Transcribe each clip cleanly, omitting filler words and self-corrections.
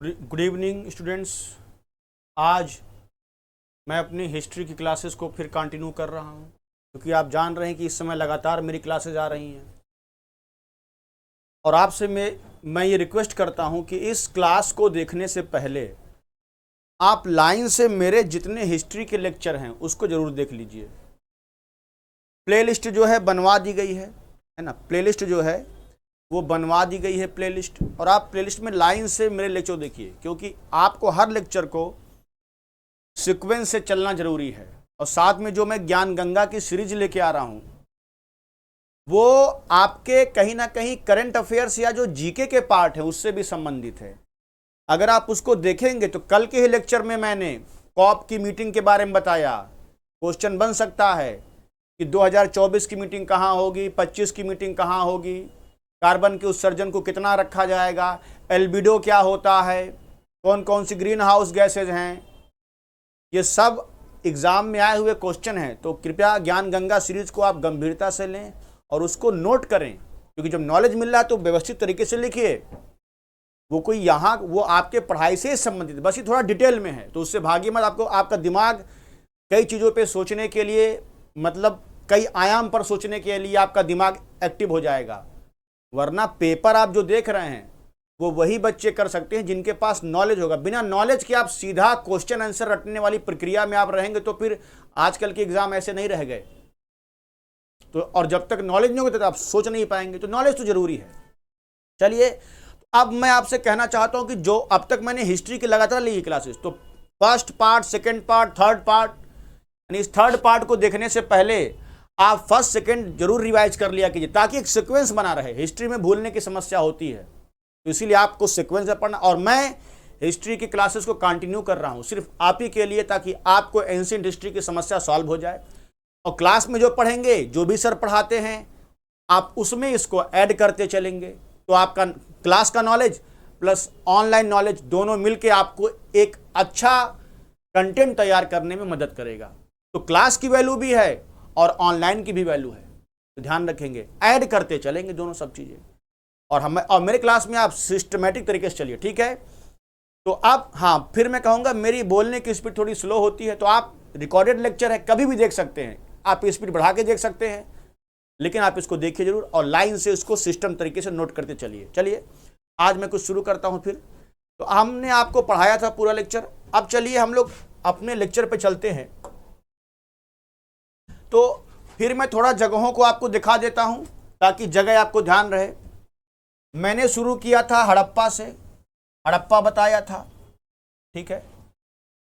Good evening students. आज मैं अपनी हिस्ट्री की क्लासेस को फिर कंटिन्यू कर रहा हूं, क्योंकि आप जान रहे हैं कि इस समय लगातार मेरी क्लासेस आ रही हैं। और आपसे मैं ये रिक्वेस्ट करता हूं कि इस क्लास को देखने से पहले आप लाइन से मेरे जितने हिस्ट्री के लेक्चर हैं उसको ज़रूर देख लीजिए। प्लेलिस्ट जो है बनवा दी गई है ना। प्लेलिस्ट जो है वो बनवा दी गई है प्लेलिस्ट, और आप प्लेलिस्ट में लाइन से मेरे लेक्चर देखिए, क्योंकि आपको हर लेक्चर को सीक्वेंस से चलना जरूरी है। और साथ में जो मैं ज्ञान गंगा की सीरीज लेके आ रहा हूं वो आपके कहीं ना कहीं करंट अफेयर्स या जो जीके के पार्ट है उससे भी संबंधित है। अगर आप उसको देखेंगे तो कल के ही लेक्चर में मैंने कॉप की मीटिंग के बारे में बताया। क्वेश्चन बन सकता है कि 2024 की मीटिंग कहाँ होगी, 25 की मीटिंग कहाँ होगी, कार्बन के उत्सर्जन को कितना रखा जाएगा, एल्बिडो क्या होता है, कौन कौन सी ग्रीन हाउस गैसेज हैं। ये सब एग्जाम में आए हुए क्वेश्चन हैं, तो कृपया ज्ञान गंगा सीरीज को आप गंभीरता से लें और उसको नोट करें, क्योंकि जब नॉलेज मिल रहा है तो व्यवस्थित तरीके से लिखिए। वो कोई यहाँ वो आपके पढ़ाई से संबंधित, बस ये थोड़ा डिटेल में है, तो उससे भागिए मत। आपको आपका दिमाग कई चीज़ों पे सोचने के लिए, मतलब कई आयाम पर सोचने के लिए आपका दिमाग एक्टिव हो जाएगा। वरना पेपर आप जो देख रहे हैं वो वही बच्चे कर सकते हैं जिनके पास नॉलेज होगा। बिना नॉलेज के आप सीधा क्वेश्चन आंसर रटने वाली प्रक्रिया में आप रहेंगे तो फिर आजकल के एग्जाम ऐसे नहीं रह गए। तो और जब तक नॉलेज नहीं होगा तो आप सोच नहीं पाएंगे, तो नॉलेज तो जरूरी है। चलिए, अब मैं आपसे कहना चाहता हूं कि जो अब तक मैंने हिस्ट्री की लगातार ली क्लासेस, तो first part, second part, third part, यानी इस थर्ड पार्ट को देखने से पहले आप फर्स्ट सेकंड जरूर रिवाइज कर लिया कीजिए, ताकि एक सीक्वेंस बना रहे। हिस्ट्री में भूलने की समस्या होती है, तो इसीलिए आपको सीक्वेंस में पढ़ना। और मैं हिस्ट्री की क्लासेस को कंटिन्यू कर रहा हूं सिर्फ आप ही के लिए, ताकि आपको एंशिएंट हिस्ट्री की समस्या सॉल्व हो जाए। और क्लास में जो पढ़ेंगे, जो भी सर पढ़ाते हैं, आप उसमें इसको ऐड करते चलेंगे, तो आपका क्लास का नॉलेज प्लस ऑनलाइन नॉलेज दोनों मिलकर आपको एक अच्छा कंटेंट तैयार करने में मदद करेगा। तो क्लास की वैल्यू भी है और ऑनलाइन की भी वैल्यू है, तो ध्यान रखेंगे, ऐड करते चलेंगे दोनों सब चीजें। और मेरे क्लास में आप सिस्टमेटिक तरीके से चलिए, ठीक है। तो अब हाँ, फिर मैं कहूँगा मेरी बोलने की स्पीड थोड़ी स्लो होती है, तो आप रिकॉर्डेड लेक्चर है कभी भी देख सकते हैं, आप स्पीड बढ़ा के देख सकते हैं, लेकिन आप इसको देखिए जरूर और लाइन से इसको सिस्टम तरीके से नोट करते चलिए। चलिए, आज मैं कुछ शुरू करता हूँ। फिर तो हमने आपको पढ़ाया था पूरा लेक्चर, अब चलिए हम लोग अपने लेक्चर पे चलते हैं। तो फिर मैं थोड़ा जगहों को आपको दिखा देता हूं ताकि जगह आपको ध्यान रहे। मैंने शुरू किया था हड़प्पा से, हड़प्पा बताया था, ठीक है।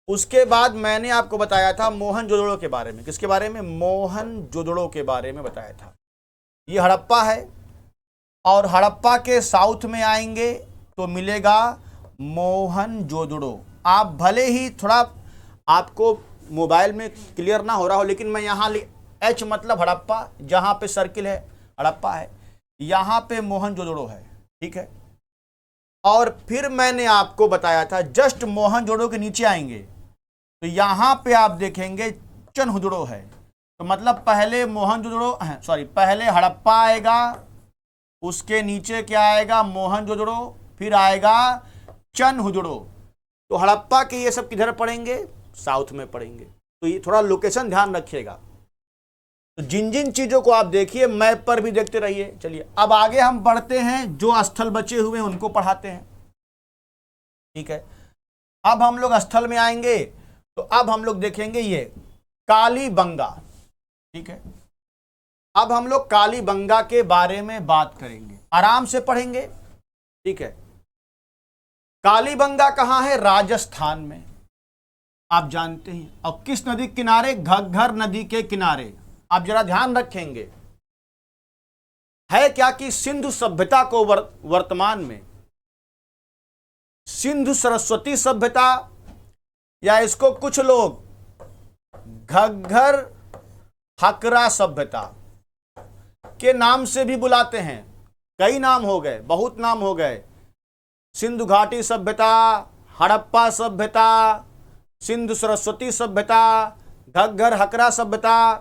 उसके बाद मैंने आपको बताया था मोहनजोदड़ो के बारे में। किसके बारे में? मोहनजोदड़ो के बारे में बताया था। ये हड़प्पा है, और हड़प्पा के साउथ में आएंगे तो मिलेगा मोहनजोदड़ो। आप भले ही थोड़ा आपको मोबाइल में क्लियर ना हो रहा हो, लेकिन मैं यहाँ एच मतलब हड़प्पा, जहाँ पे सर्किल है हड़प्पा है, यहाँ पे मोहनजोदड़ो है, ठीक है। और फिर मैंने आपको बताया था जस्ट मोहनजोदड़ो के नीचे आएंगे तो यहाँ पे आप देखेंगे चनहुदड़ो है। तो मतलब पहले मोहनजोदड़ो, सॉरी, पहले हड़प्पा आएगा, उसके नीचे क्या आएगा? मोहनजोदड़ो, फिर आएगा चनहुदड़ो। तो हड़प्पा के ये सब किधर पड़ेंगे? साउथ में पड़ेंगे। तो ये थोड़ा लोकेशन ध्यान रखिएगा। तो जिन जिन चीजों को आप देखिए मैप पर भी देखते रहिए। चलिए, अब आगे हम बढ़ते हैं, जो स्थल बचे हुए हैं उनको पढ़ाते हैं, ठीक है। अब हम लोग स्थल में आएंगे तो अब हम लोग देखेंगे ये कालीबंगा, ठीक है। अब हम लोग कालीबंगा के बारे में बात करेंगे, आराम से पढ़ेंगे, ठीक है। कालीबंगा कहां है? राजस्थान में, आप जानते हैं। और किस नदी के किनारे? घग्घर नदी के किनारे। आप जरा ध्यान रखेंगे, है क्या कि सिंधु सभ्यता को वर्तमान में सिंधु सरस्वती सभ्यता, या इसको कुछ लोग घग्घर हकरा सभ्यता के नाम से भी बुलाते हैं। कई नाम हो गए, बहुत नाम हो गए। सिंधु घाटी सभ्यता, हड़प्पा सभ्यता, सिंधु सरस्वती सभ्यता, घग्घर हकरा सभ्यता,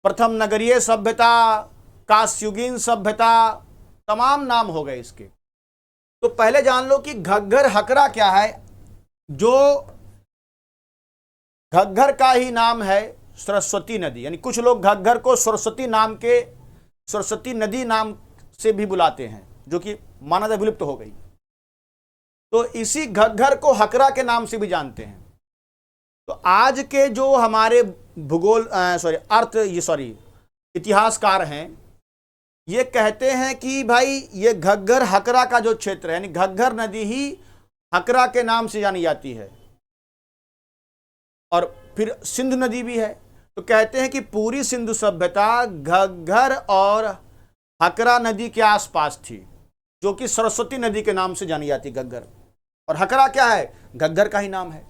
प्रथम नगरीय सभ्यता, कास्युगीन सभ्यता, तमाम नाम हो गए इसके। तो पहले जान लो कि घग्गर हकरा क्या है। जो घग्गर का ही नाम है सरस्वती नदी, यानी कुछ लोग घग्गर को सरस्वती नदी नाम से भी बुलाते हैं, जो कि माना जाए विलुप्त हो गई। तो इसी घग्गर को हकरा के नाम से भी जानते हैं। तो आज के जो हमारे इतिहासकार हैं, ये कहते हैं कि भाई ये घग्गर हकरा का जो क्षेत्र है, यानी घग्गर नदी ही हकरा के नाम से जानी जाती है, और फिर सिंधु नदी भी है। तो कहते हैं कि पूरी सिंधु सभ्यता घग्गर और हकरा नदी के आसपास थी, जो कि सरस्वती नदी के नाम से जानी जाती घग्गर। और हकरा क्या है? घग्गर का ही नाम है।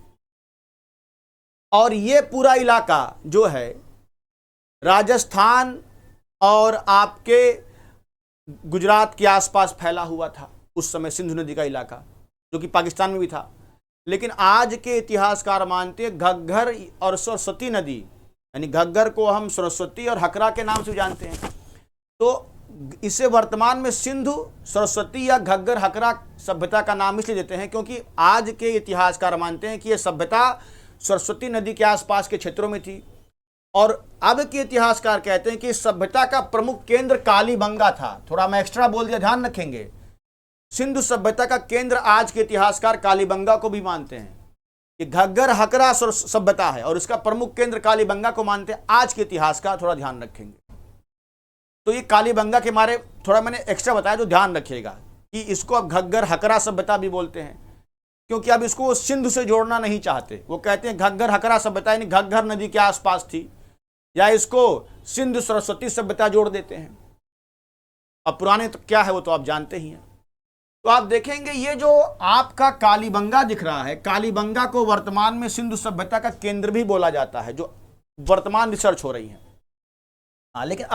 और ये पूरा इलाका जो है राजस्थान और आपके गुजरात के आसपास फैला हुआ था उस समय, सिंधु नदी का इलाका, जो कि पाकिस्तान में भी था। लेकिन आज के इतिहासकार मानते हैं घग्गर और सरस्वती नदी, यानी घग्गर को हम सरस्वती और हकरा के नाम से जानते हैं। तो इसे वर्तमान में सिंधु, सरस्वती या घग्गर हकरा सभ्यता का नाम इसलिए देते हैं क्योंकि आज के इतिहासकार मानते हैं कि यह सभ्यता सरस्वती नदी के आसपास के क्षेत्रों में थी। और अब के इतिहासकार कहते हैं कि इस सभ्यता का प्रमुख केंद्र कालीबंगा था। थोड़ा मैं एक्स्ट्रा बोल दिया, ध्यान रखेंगे। सिंधु सभ्यता का केंद्र आज के इतिहासकार कालीबंगा को भी मानते हैं कि घग्गर हकरा सभ्यता है, और इसका प्रमुख केंद्र कालीबंगा को मानते हैं आज के इतिहासकार। थोड़ा ध्यान रखेंगे। तो ये कालीबंगा के मारे थोड़ा मैंने एक्स्ट्रा बताया, जो ध्यान रखिएगा कि इसको अब घग्गर हकरा सभ्यता भी बोलते हैं, क्योंकि अब इसको सिंधु से जोड़ना नहीं चाहते। वो कहते हैं घग्गर हकरा सभ्यता यानी घग्गर नदी के आसपास थी, या इसको सिंधु सरस्वती सभ्यता जोड़ देते हैं। अब पुराने तो क्या है वो तो आप जानते ही हैं। तो आप देखेंगे ये जो आपका कालीबंगा दिख रहा है, कालीबंगा को वर्तमान में सिंधु सभ्यता का केंद्र भी बोला जाता है, जो वर्तमान रिसर्च हो रही है। हाँ, लेकिन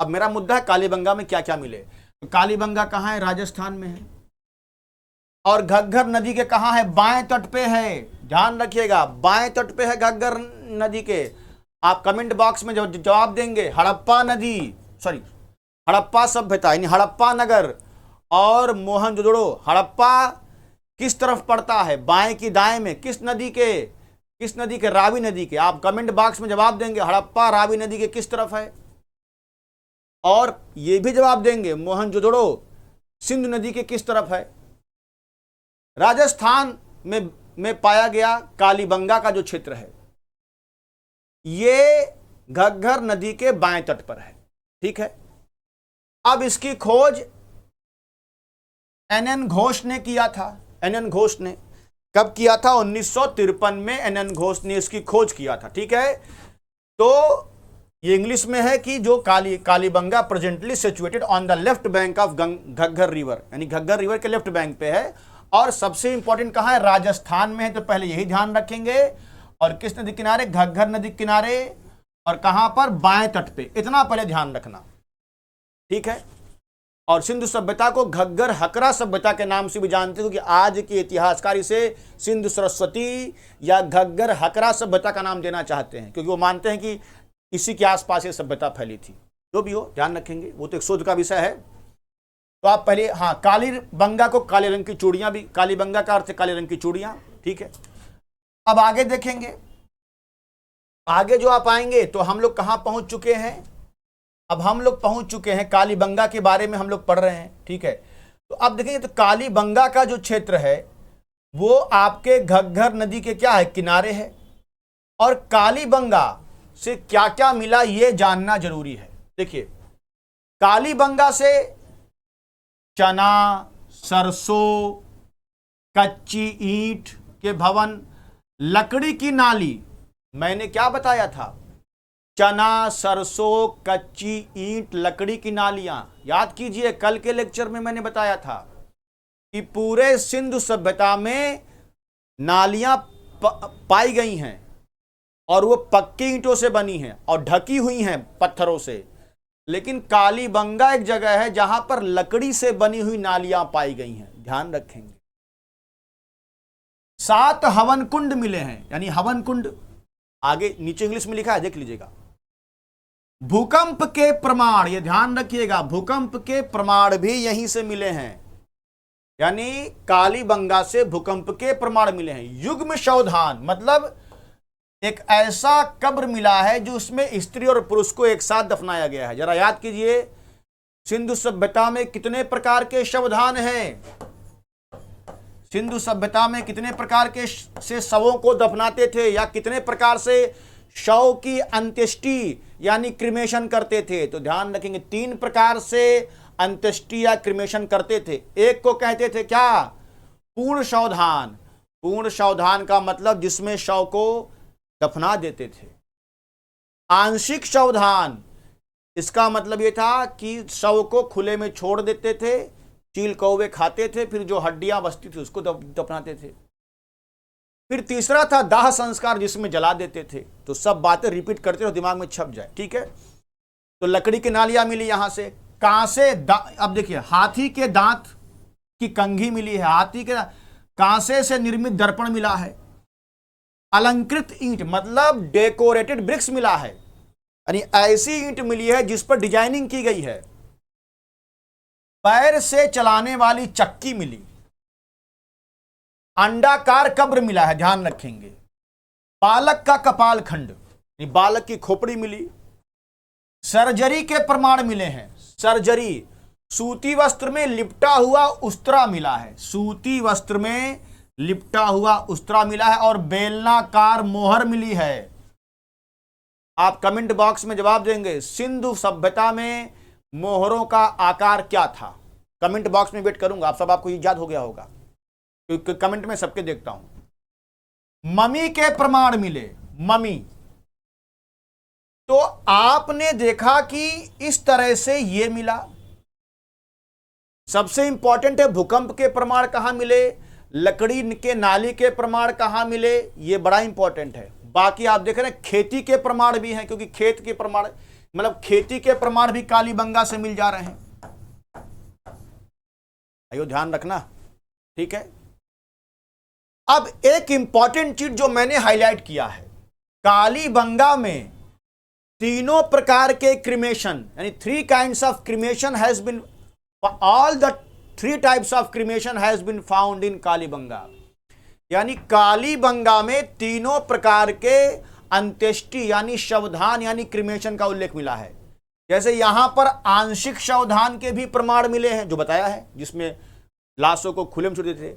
अब मेरा मुद्दा है कालीबंगा में क्या क्या मिले। तो कालीबंगा कहाँ है? राजस्थान में है। और घग्गर नदी के कहाँ है? बाएं तट पे है। ध्यान रखिएगा, बाएं तट पे है घग्गर नदी के। आप कमेंट बॉक्स में जवाब देंगे हड़प्पा सभ्यता यानी हड़प्पा नगर और मोहनजोदड़ो। हड़प्पा किस तरफ पड़ता है? बाएं की दाएं में? किस नदी के? रावी नदी के। आप कमेंट बॉक्स में जवाब देंगे हड़प्पा रावी नदी के किस तरफ है। और ये भी जवाब देंगे मोहनजोदड़ो सिंधु नदी के किस तरफ है। राजस्थान में पाया गया कालीबंगा का जो क्षेत्र है, ये घग्गर नदी के बाएं तट पर है। ठीक है। अब इसकी खोज एन घोष ने किया था। एन घोष ने कब किया था? 1953 में एन घोष ने इसकी खोज किया था। ठीक है। तो ये इंग्लिश में है कि जो Kalibangan presently situated on the left bank of Ghaggar river, यानी घग्गर रिवर के लेफ्ट बैंक पे है। और सबसे इंपॉर्टेंट कहां है? राजस्थान में है। तो पहले यही ध्यान रखेंगे। और किस नदी किनारे? घग्गर नदी किनारे। और कहां पर? बाएं तट पे। इतना पहले ध्यान रखना। ठीक है। और सिंधु सभ्यता को घग्गर हकरा सभ्यता के नाम से भी जानते हैं, क्योंकि आज के इतिहासकार इसे सिंधु सरस्वती या घग्गर हकरा सभ्यता का नाम देना चाहते हैं, क्योंकि वो मानते हैं कि इसी के आसपास ये सभ्यता फैली थी। जो भी हो ध्यान रखेंगे, वो तो एक शोध का विषय है। तो आप पहले, हाँ, कालीबंगा को काले रंग की चूड़ियां भी, कालीबंगा का अर्थ है काले रंग की चूड़ियां। ठीक है। अब आगे देखेंगे। आगे जो आप आएंगे तो हम लोग कहां पहुंच चुके हैं? अब हम लोग पहुंच चुके हैं कालीबंगा के बारे में हम लोग पढ़ रहे हैं। ठीक है। तो अब देखेंगे तो कालीबंगा का जो क्षेत्र है वो आपके घग्गर नदी के क्या है? किनारे है। और कालीबंगा से क्या क्या मिला ये जानना जरूरी है। देखिए, कालीबंगा से चना, सरसों, कच्ची ईंट के भवन, लकड़ी की नाली। मैंने क्या बताया था? चना, सरसों, कच्ची ईंट, लकड़ी की नालियां। याद कीजिए, कल के लेक्चर में मैंने बताया था कि पूरे सिंधु सभ्यता में नालियां पाई गई हैं, और वो पक्की ईंटों से बनी हैं और ढकी हुई हैं पत्थरों से। लेकिन कालीबंगा एक जगह है जहां पर लकड़ी से बनी हुई नालियां पाई गई हैं। ध्यान रखेंगे। 7 हवन कुंड मिले हैं, यानी हवन कुंड आगे नीचे इंग्लिश में लिखा है, देख लीजिएगा। भूकंप के प्रमाण, ये ध्यान रखिएगा, भूकंप के प्रमाण भी यहीं से मिले हैं। यानी कालीबंगा से भूकंप के प्रमाण मिले हैं। युग्म शवधान मतलब एक ऐसा कब्र मिला है जो उसमें स्त्री और पुरुष को एक साथ दफनाया गया है। जरा याद कीजिए, सिंधु सभ्यता में कितने प्रकार के शवधान हैं? सिंधु सभ्यता में कितने प्रकार के से शवों को दफनाते थे, या कितने प्रकार से शव की अंत्येष्टि यानी क्रिमेशन करते थे? तो ध्यान रखेंगे, 3 प्रकार से अंत्येष्टि या क्रिमेशन करते थे। एक को कहते थे क्या? पूर्ण शवधान। पूर्ण शवधान का मतलब जिसमें शव को दफना देते थे। आंशिक शवधान, इसका मतलब यह था कि शव को खुले में छोड़ देते थे, चील कौवे खाते थे, फिर जो हड्डियां बचती थी उसको दफनाते थे। फिर तीसरा था दाह संस्कार, जिसमें जला देते थे। तो सब बातें रिपीट करते रहो, दिमाग में छप जाए, ठीक है। तो लकड़ी की नालियां मिली, यहां से कांसे, अब देखिए हाथी के दांत की कंघी मिली है, हाथी के कांसे से निर्मित दर्पण मिला है, अलंकृत ईंट मतलब डेकोरेटेड ब्रिक्स मिला है, यानी ऐसी ईंट मिली है जिस पर डिजाइनिंग की गई है, पैर से चलाने वाली चक्की मिली, अंडाकार कब्र मिला है, ध्यान रखेंगे, बालक का कपाल खंड, बालक की खोपड़ी मिली, सर्जरी के प्रमाण मिले हैं। सर्जरी, सूती वस्त्र में लिपटा हुआ उस्तरा मिला है, सूती वस्त्र में लिपटा हुआ उस्तरा मिला है, और बेलनाकार मोहर मिली है। आप कमेंट बॉक्स में जवाब देंगे, सिंधु सभ्यता में मोहरों का आकार क्या था? कमेंट बॉक्स में वेट करूंगा, आप सब, आपको याद हो गया होगा क्योंकि कमेंट में सबके देखता हूं। ममी के प्रमाण मिले, ममी, तो आपने देखा कि इस तरह से यह मिला। सबसे इंपॉर्टेंट है भूकंप के प्रमाण कहां मिले, लकड़ी के नाली के प्रमाण कहां मिले, यह बड़ा इंपॉर्टेंट है। बाकी आप देख रहे हैं खेती के प्रमाण भी हैं, क्योंकि खेत के प्रमाण मतलब खेती के प्रमाण भी कालीबंगा से मिल जा रहे हैं। आइयो ध्यान रखना, ठीक है। अब एक इंपॉर्टेंट चीज जो मैंने हाईलाइट किया है, कालीबंगा में तीनों प्रकार के क्रिमेशन, यानी 3 kinds of cremation has been, all the 3 types of cremation has been found in Kalibangan. यानी कालीबंगा में तीनों प्रकार के अंत्येष्टि यानी शवधान यानी क्रिमेशन का उल्लेख मिला है। जैसे यहां पर आंशिक शवधान के भी प्रमाण मिले हैं, जो बताया है, जिसमें लाशों को खुले में छोड़ देते थे।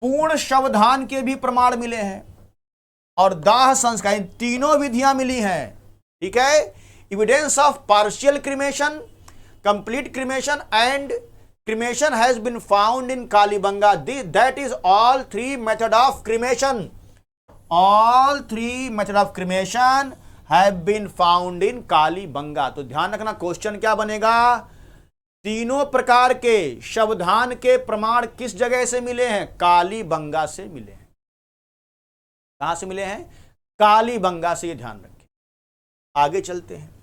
पूर्ण शवधान के भी प्रमाण मिले हैं, और दाह संस्कार, तीनों विधियां मिली हैं, ठीक है। Evidence of partial cremation, complete cremation and cremation has been found in Kalibanga. That is all 3 method of cremation. All 3 method of cremation have been found in Kalibanga. तो ध्यान रखना, क्वेश्चन क्या बनेगा, तीनों प्रकार के शवधान के प्रमाण किस जगह से मिले हैं? कालीबंगा से मिले हैं। कहां से मिले हैं? कालीबंगा से। ये ध्यान रखें। आगे चलते हैं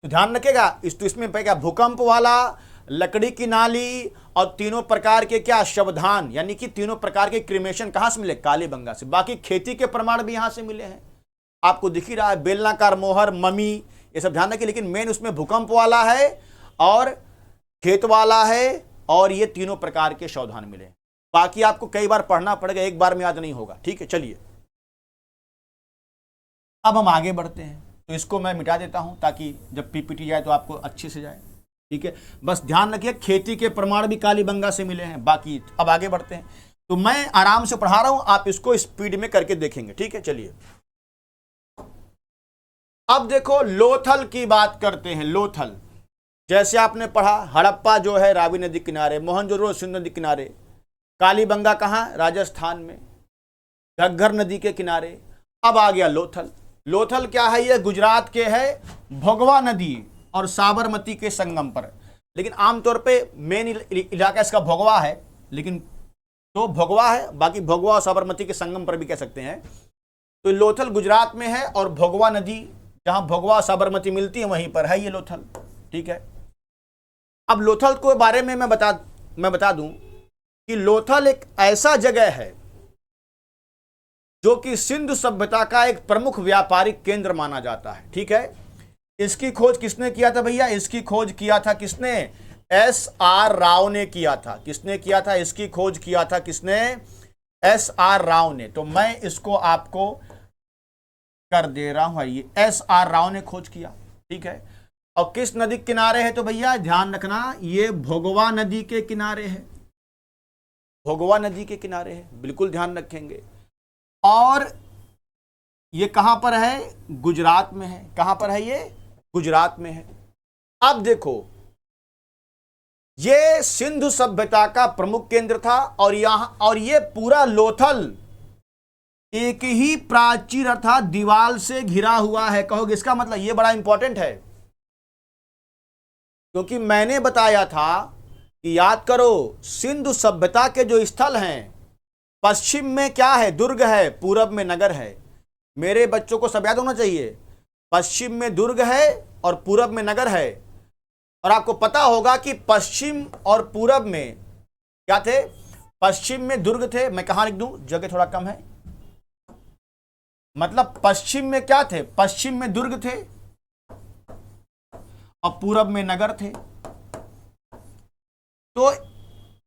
तो ध्यान रखेगा, इसमें क्या भूकंप वाला, लकड़ी की नाली, और तीनों प्रकार के क्या शवधान, यानी कि तीनों प्रकार के क्रिमेशन कहां से मिले? कालीबंगा से। बाकी खेती के प्रमाण भी यहां से मिले हैं, आपको दिख ही रहा है, बेलनाकार मोहर, ममी, ये सब ध्यान रखिए। लेकिन मेन उसमें भूकंप वाला है और खेत वाला है, और ये तीनों प्रकार के शवधान मिले। बाकी आपको कई बार पढ़ना पड़ेगा, एक बार में याद नहीं होगा, ठीक है। चलिए अब हम आगे बढ़ते हैं, तो इसको मैं मिटा देता हूं ताकि जब पीपीटी जाए तो आपको अच्छे से जाए, ठीक है। बस ध्यान रखिए, खेती के प्रमाण भी कालीबंगा से मिले हैं। बाकी अब आगे बढ़ते हैं, तो मैं आराम से पढ़ा रहा हूं, आप इसको स्पीड में करके देखेंगे, ठीक है। चलिए अब देखो, लोथल की बात करते हैं। लोथल, जैसे आपने पढ़ा, हड़प्पा जो है रावी नदी किनारे, मोहनजोदड़ो सिंधु नदी किनारे, कालीबंगा कहाँ? राजस्थान में, घग्गर नदी के किनारे। अब आ गया लोथल। लोथल क्या है? ये गुजरात के है, भोगवा नदी और साबरमती के संगम पर। लेकिन आमतौर पे मेन इलाका इसका भोगवा है, लेकिन तो भोगवा है, बाकी भोगवा और साबरमती के संगम पर भी कह सकते हैं। तो लोथल गुजरात में है, और भोगवा नदी जहां भोगवा और साबरमती मिलती है वहीं पर है ये लोथल, ठीक है। अब लोथल के बारे में मैं बता दूं कि लोथल एक ऐसा जगह है जो कि सिंधु सभ्यता का एक प्रमुख व्यापारिक केंद्र माना जाता है, ठीक है। इसकी खोज किसने किया था भैया? इसकी खोज किया था किसने? S.R. राव ने किया था। किसने किया था? इसकी खोज किया था किसने? S.R. राव ने। तो मैं इसको आपको कर दे रहा हूं। ये S.R. राव ने खोज किया, ठीक है। और किस नदी के किनारे है? तो भैया ध्यान रखना, ये भोगवा नदी के किनारे है। भोगवा नदी के किनारे है, बिल्कुल ध्यान रखेंगे। और ये कहां पर है? गुजरात में है। कहां पर है ये? गुजरात में है। अब देखो, ये सिंधु सभ्यता का प्रमुख केंद्र था। और ये पूरा लोथल एक ही प्राचीर अर्थात दीवार से घिरा हुआ है। कहोगे इसका मतलब? ये बड़ा इंपॉर्टेंट है, क्योंकि मैंने बताया था कि याद करो, सिंधु सभ्यता के जो स्थल हैं, पश्चिम में क्या है? दुर्ग है, पूरब में नगर है। मेरे बच्चों को सब याद होना चाहिए, पश्चिम में दुर्ग है और पूरब में नगर है। और आपको पता होगा कि पश्चिम और पूरब में क्या थे? पश्चिम में दुर्ग थे। मैं कहां लिख दूं? जगह थोड़ा कम है। मतलब पश्चिम में क्या थे? पश्चिम में दुर्ग थे और पूरब में नगर थे। तो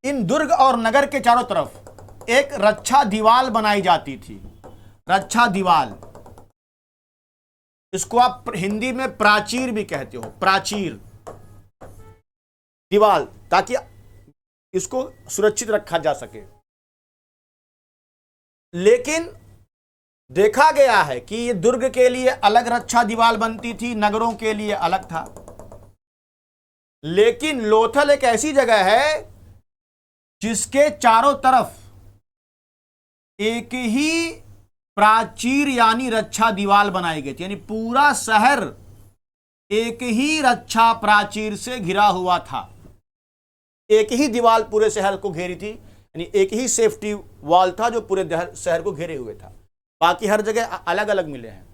इन दुर्ग और नगर के चारों तरफ एक रक्षा दीवार बनाई जाती थी। रक्षा दीवार, इसको आप हिंदी में प्राचीर भी कहते हो। प्राचीर दीवार, ताकि इसको सुरक्षित रखा जा सके। लेकिन देखा गया है कि ये दुर्ग के लिए अलग रक्षा दीवार बनती थी, नगरों के लिए अलग था। लेकिन लोथल एक ऐसी जगह है जिसके चारों तरफ एक ही प्राचीर यानी रक्षा दीवार बनाई गई थी। यानी पूरा शहर एक ही रक्षा प्राचीर से घिरा हुआ था। एक ही दीवार पूरे शहर को घेरी थी, यानी एक ही सेफ्टी वॉल था जो पूरे शहर को घेरे हुए था। बाकी हर जगह अलग अलग मिले हैं।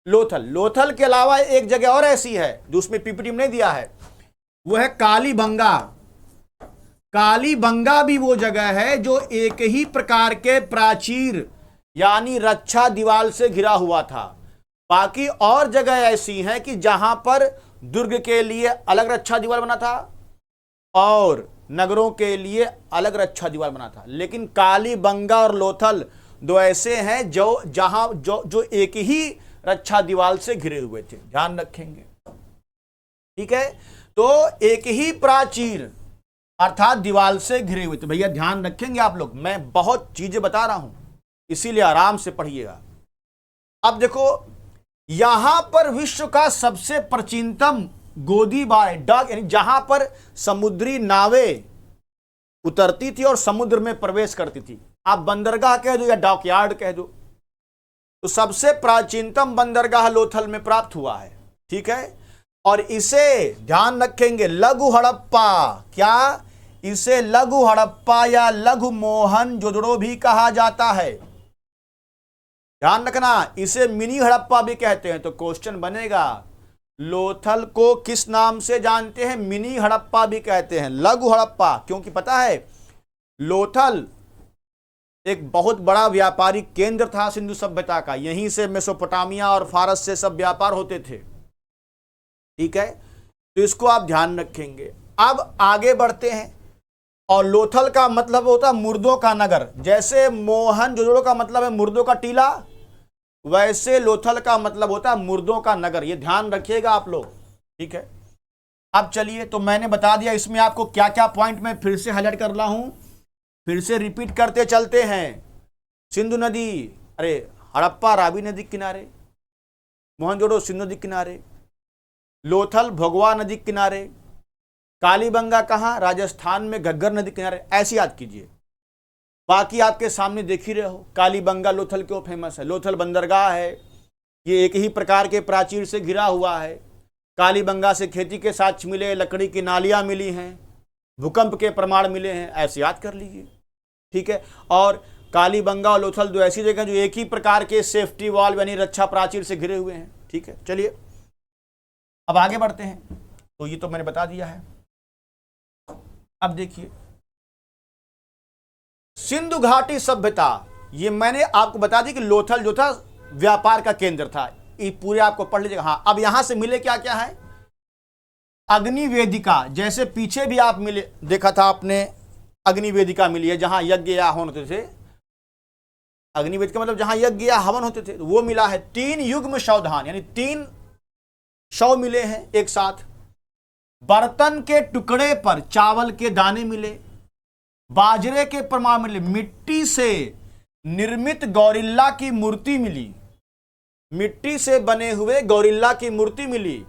लोथल के अलावा एक जगह और ऐसी है जो उसमें पीपीटी में नहीं दिया है, वो है कालीबंगा। कालीबंगा भी वो जगह है जो एक ही प्रकार के प्राचीर यानी रक्षा दीवार से घिरा हुआ था। बाकी और जगह ऐसी हैं कि जहां पर दुर्ग के लिए अलग रक्षा दीवार बना था और नगरों के लिए अलग रक्षा दीवार बना था। लेकिन कालीबंगा और लोथल दो ऐसे हैं जो एक ही रक्षा दीवार से घिरे हुए थे। ध्यान रखेंगे, ठीक है। तो एक ही प्राचीर अर्थात दीवार से घिरे हुए थे। भैया ध्यान रखेंगे आप लोग, मैं बहुत चीजें बता रहा हूं, इसीलिए आराम से पढ़िएगा। अब देखो, यहां पर विश्व का सबसे प्राचीनतम गोदीबार डक, यानी जहां पर समुद्री नावें उतरती थी और समुद्र में प्रवेश करती थी। आप बंदरगाह कह दो या डॉकयार्ड कह दो, तो सबसे प्राचीनतम बंदरगाह लोथल में प्राप्त हुआ है, ठीक है। और इसे ध्यान रखेंगे लघु हड़प्पा, क्या इसे लघु हड़प्पा या लघु मोहनजोदड़ो भी कहा जाता है। ध्यान रखना, इसे मिनी हड़प्पा भी कहते हैं। तो क्वेश्चन बनेगा, लोथल को किस नाम से जानते हैं? मिनी हड़प्पा भी कहते हैं, लघु हड़प्पा। क्योंकि पता है, लोथल एक बहुत बड़ा व्यापारिक केंद्र था सिंधु सभ्यता का। यहीं से मेसोपोटामिया और फारस से सब व्यापार होते थे, ठीक है। तो इसको आप ध्यान रखेंगे। अब आगे बढ़ते हैं। और लोथल का मतलब होता है मुर्दों का नगर। जैसे मोहनजोदड़ो का मतलब है मुर्दों का टीला, वैसे लोथल का मतलब होता है मुर्दों का नगर। ये ध्यान रखिएगा आप लोग, ठीक है। अब चलिए, तो मैंने बता दिया इसमें आपको क्या क्या पॉइंट मैं फिर से हाईलाइट कर रहा हूं, फिर से रिपीट करते चलते हैं। सिंधु नदी, अरे हड़प्पा रावी नदी किनारे, मोहनजोदड़ो सिंधु नदी किनारे, लोथल भोगवा नदी किनारे, कालीबंगा कहाँ? राजस्थान में घग्गर नदी किनारे। ऐसे याद कीजिए। बाकी आपके सामने देख ही रहे हो, कालीबंगा लोथल क्यों फेमस है। लोथल बंदरगाह है, ये एक ही प्रकार के प्राचीर से घिरा हुआ है। कालीबंगा से खेती के साक्ष्य मिले, लकड़ी की नालियां मिली हैं, भूकंप के प्रमाण मिले हैं। ऐसे याद कर लीजिए, ठीक है। और कालीबंगा और लोथल दो ऐसी जगह जो एक ही प्रकार के सेफ्टी वॉल यानी रक्षा प्राचीर से घिरे हुए हैं, ठीक है। चलिए अब आगे बढ़ते हैं। तो ये तो मैंने बता दिया है। अब देखिए, सिंधु घाटी सभ्यता, ये मैंने आपको बता दी कि लोथल जो था व्यापार का केंद्र था। ये पूरे आपको पढ़ लीजिएगा। हाँ, अब यहां से मिले क्या क्या है? अग्नि वेदिका, जैसे पीछे भी आप मिले देखा था आपने, अग्नि वेदिका मिली है जहां यज्ञ या हवन होते थे। अग्नि वेदिका मतलब जहां यज्ञ या हवन होते थे, वो मिला है। 3 युग्म शवधान, यानी 3 शव मिले हैं एक साथ। बर्तन के टुकड़े पर चावल के दाने मिले। बाजरे के प्रमाण मिले। मिट्टी से निर्मित गौरिल्ला की मूर्ति मिली। मिट्टी से बने हुए गौरिल्ला की मूर्ति मिली।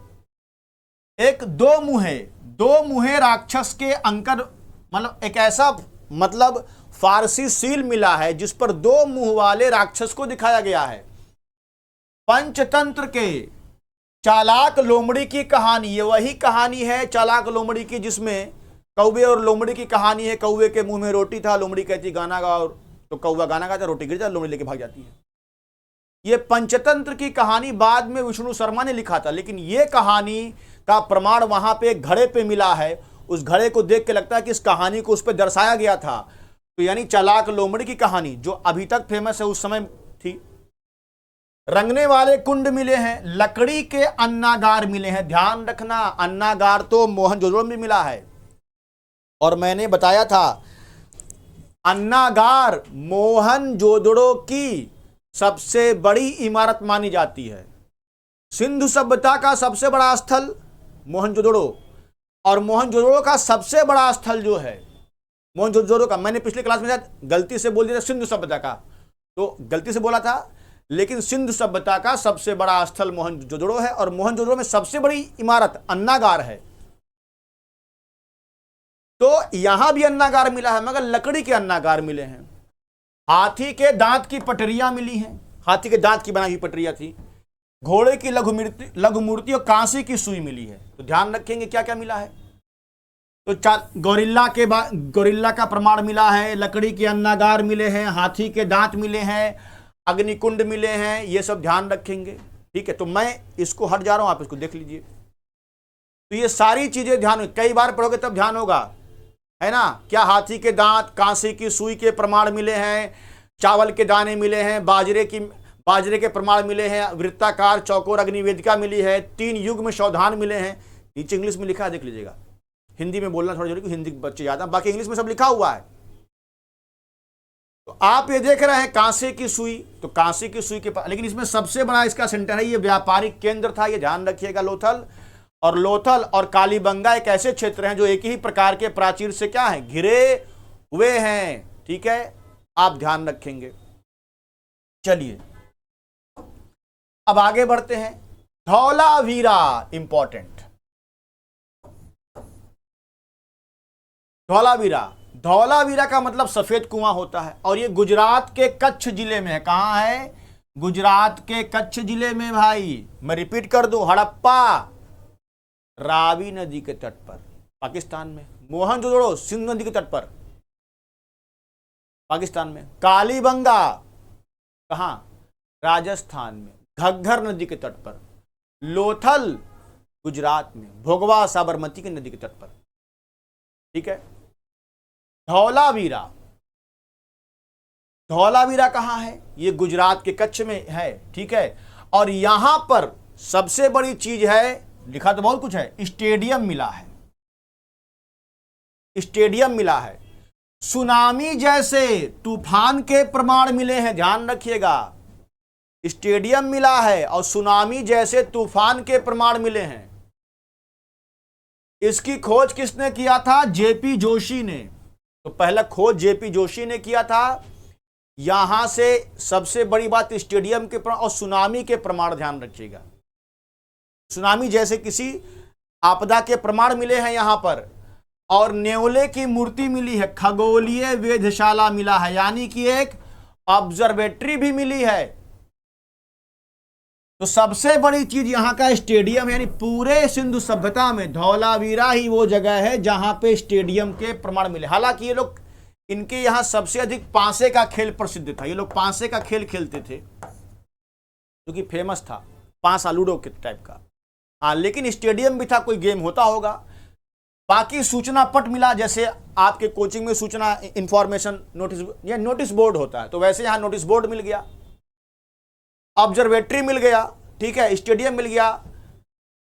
एक दो मुहे राक्षस के अंकर, मतलब एक ऐसा मतलब फारसी सील मिला है जिस पर 2 मुंह वाले राक्षस को दिखाया गया है। पंचतंत्र के चालाक लोमड़ी की कहानी, ये वही कहानी है चालाक लोमड़ी की जिसमें कौवे और लोमड़ी की कहानी है। कौवे के मुंह में रोटी था, लोमड़ी कहती गाना गाओ, तो कौवा गाना गाता, रोटी गिर जाती, लोमड़ी लेके भाग जाती है। ये पंचतंत्र की कहानी बाद में विष्णु शर्मा ने लिखा था, लेकिन ये कहानी का प्रमाण वहां पे एक घड़े पे मिला है। उस घड़े को देख के लगता है कि इस कहानी को उस पर दर्शाया गया था। तो यानी चालाक लोमड़ी की कहानी जो अभी तक फेमस है उस समय थी। रंगने वाले कुंड मिले हैं। लकड़ी के अन्नागार मिले हैं। ध्यान रखना, अन्नागार तो मोहनजोदड़ो में मिला है। और मैंने बताया था अन्नागार मोहनजोदड़ो की सबसे बड़ी इमारत मानी जाती है। सिंधु सभ्यता का सबसे बड़ा स्थल मोहनजोदड़ो, और मोहनजोदड़ो का सबसे बड़ा स्थल जो है मोहनजोदड़ो का, मैंने पिछले क्लास में गलती से बोल दिया था सिंधु सभ्यता का, तो गलती से बोला था, लेकिन सिंधु सभ्यता का सबसे बड़ा स्थल मोहनजोदड़ो है। और मोहनजोदड़ो में सबसे बड़ी इमारत अन्नागार है। तो यहां भी अन्नागार मिला है, मगर लकड़ी के अन्नागार मिले हैं। हाथी के दांत की पटरियां मिली हैं। हाथी के दांत की बनाई हुई पटरियां थी। घोड़े की लघु मूर्ति और कांसे की सुई मिली है। तो ध्यान रखेंगे क्या क्या मिला है। तो गौरिल्ला का प्रमाण मिला है, लकड़ी के अन्नागार मिले हैं, हाथी के दांत मिले हैं, अग्निकुंड मिले हैं, ये सब ध्यान रखेंगे। ठीक है, तो मैं इसको हट जा रहा हूं, आप इसको देख लीजिए। तो ये सारी चीजें ध्यान, कई बार पढ़ोगे तब ध्यान होगा, है ना। क्या हाथी के दांत, कांसे की सुई के प्रमाण मिले हैं, चावल के दाने मिले हैं, बाजरे के प्रमाण मिले हैं, वृत्ताकार चौकोर अग्निवेदिका मिली है, 3 युग्म शवधान मिले हैं। नीचे इंग्लिश में लिखा है, देख लीजिएगा। हिंदी में बोलना थोड़ा जरूरी, हिंदी बच्चे याद है, बाकी इंग्लिश में सब लिखा हुआ है। तो आप ये देख रहे हैं कांसे की सुई, तो कांसे की सुई के, लेकिन इसमें सबसे बड़ा इसका सेंटर है, ये व्यापारिक केंद्र था, ये ध्यान रखिएगा। लोथल और कालीबंगा एक ऐसे क्षेत्र हैं जो एक ही प्रकार के प्राचीर से क्या है, घिरे हुए हैं। ठीक है, आप ध्यान रखेंगे। चलिए अब आगे बढ़ते हैं। धौलावीरा इंपॉर्टेंट। धौलावीरा का मतलब सफेद कुआं होता है, और ये गुजरात के कच्छ जिले में है। कहां है? गुजरात के कच्छ जिले में भाई। मैं रिपीट कर दूं, हड़प्पा रावी नदी के तट पर पाकिस्तान में, मोहनजोदड़ो सिंधु नदी के तट पर पाकिस्तान में, कालीबंगा कहां? राजस्थान में, घग्घर नदी के तट पर, लोथल गुजरात में, भोगवा साबरमती की नदी के तट पर। ठीक है, धौलावीरा कहां है? ये गुजरात के कच्छ में है। ठीक है, और यहां पर सबसे बड़ी चीज है, लिखा तो बहुत कुछ है, स्टेडियम मिला है। स्टेडियम मिला है। सुनामी जैसे तूफान के प्रमाण मिले हैं, ध्यान रखिएगा। स्टेडियम मिला है और सुनामी जैसे तूफान के प्रमाण मिले हैं। इसकी खोज किसने किया था? जेपी जोशी ने। तो पहला खोज जेपी जोशी ने किया था। यहां से सबसे बड़ी बात स्टेडियम के प्रमाण और सुनामी के प्रमाण ध्यान रखिएगा। सुनामी जैसे किसी आपदा के प्रमाण मिले हैं यहां पर, और न्योले की मूर्ति मिली है, खगोलीय वेधशाला मिला है, यानी कि एक ऑब्जर्वेटरी भी मिली है। तो सबसे बड़ी चीज यहां का स्टेडियम, यानी पूरे सिंधु सभ्यता में धौलावीरा ही वो जगह है जहां पे स्टेडियम के प्रमाण मिले। हालांकि ये लोग, इनके यहां सबसे अधिक पांसे का खेल प्रसिद्ध था। ये लोग पांसे का खेल खेलते थे जो कि फेमस था, पांसा लूडो के टाइप का। हाँ, लेकिन स्टेडियम भी था, कोई गेम होता होगा। बाकी सूचना पट मिला, जैसे आपके कोचिंग में सूचना इंफॉर्मेशन नोटिस या नोटिस बोर्ड होता है, तो वैसे यहां नोटिस बोर्ड मिल गया, ऑब्जर्वेटरी मिल गया, ठीक है, स्टेडियम मिल गया,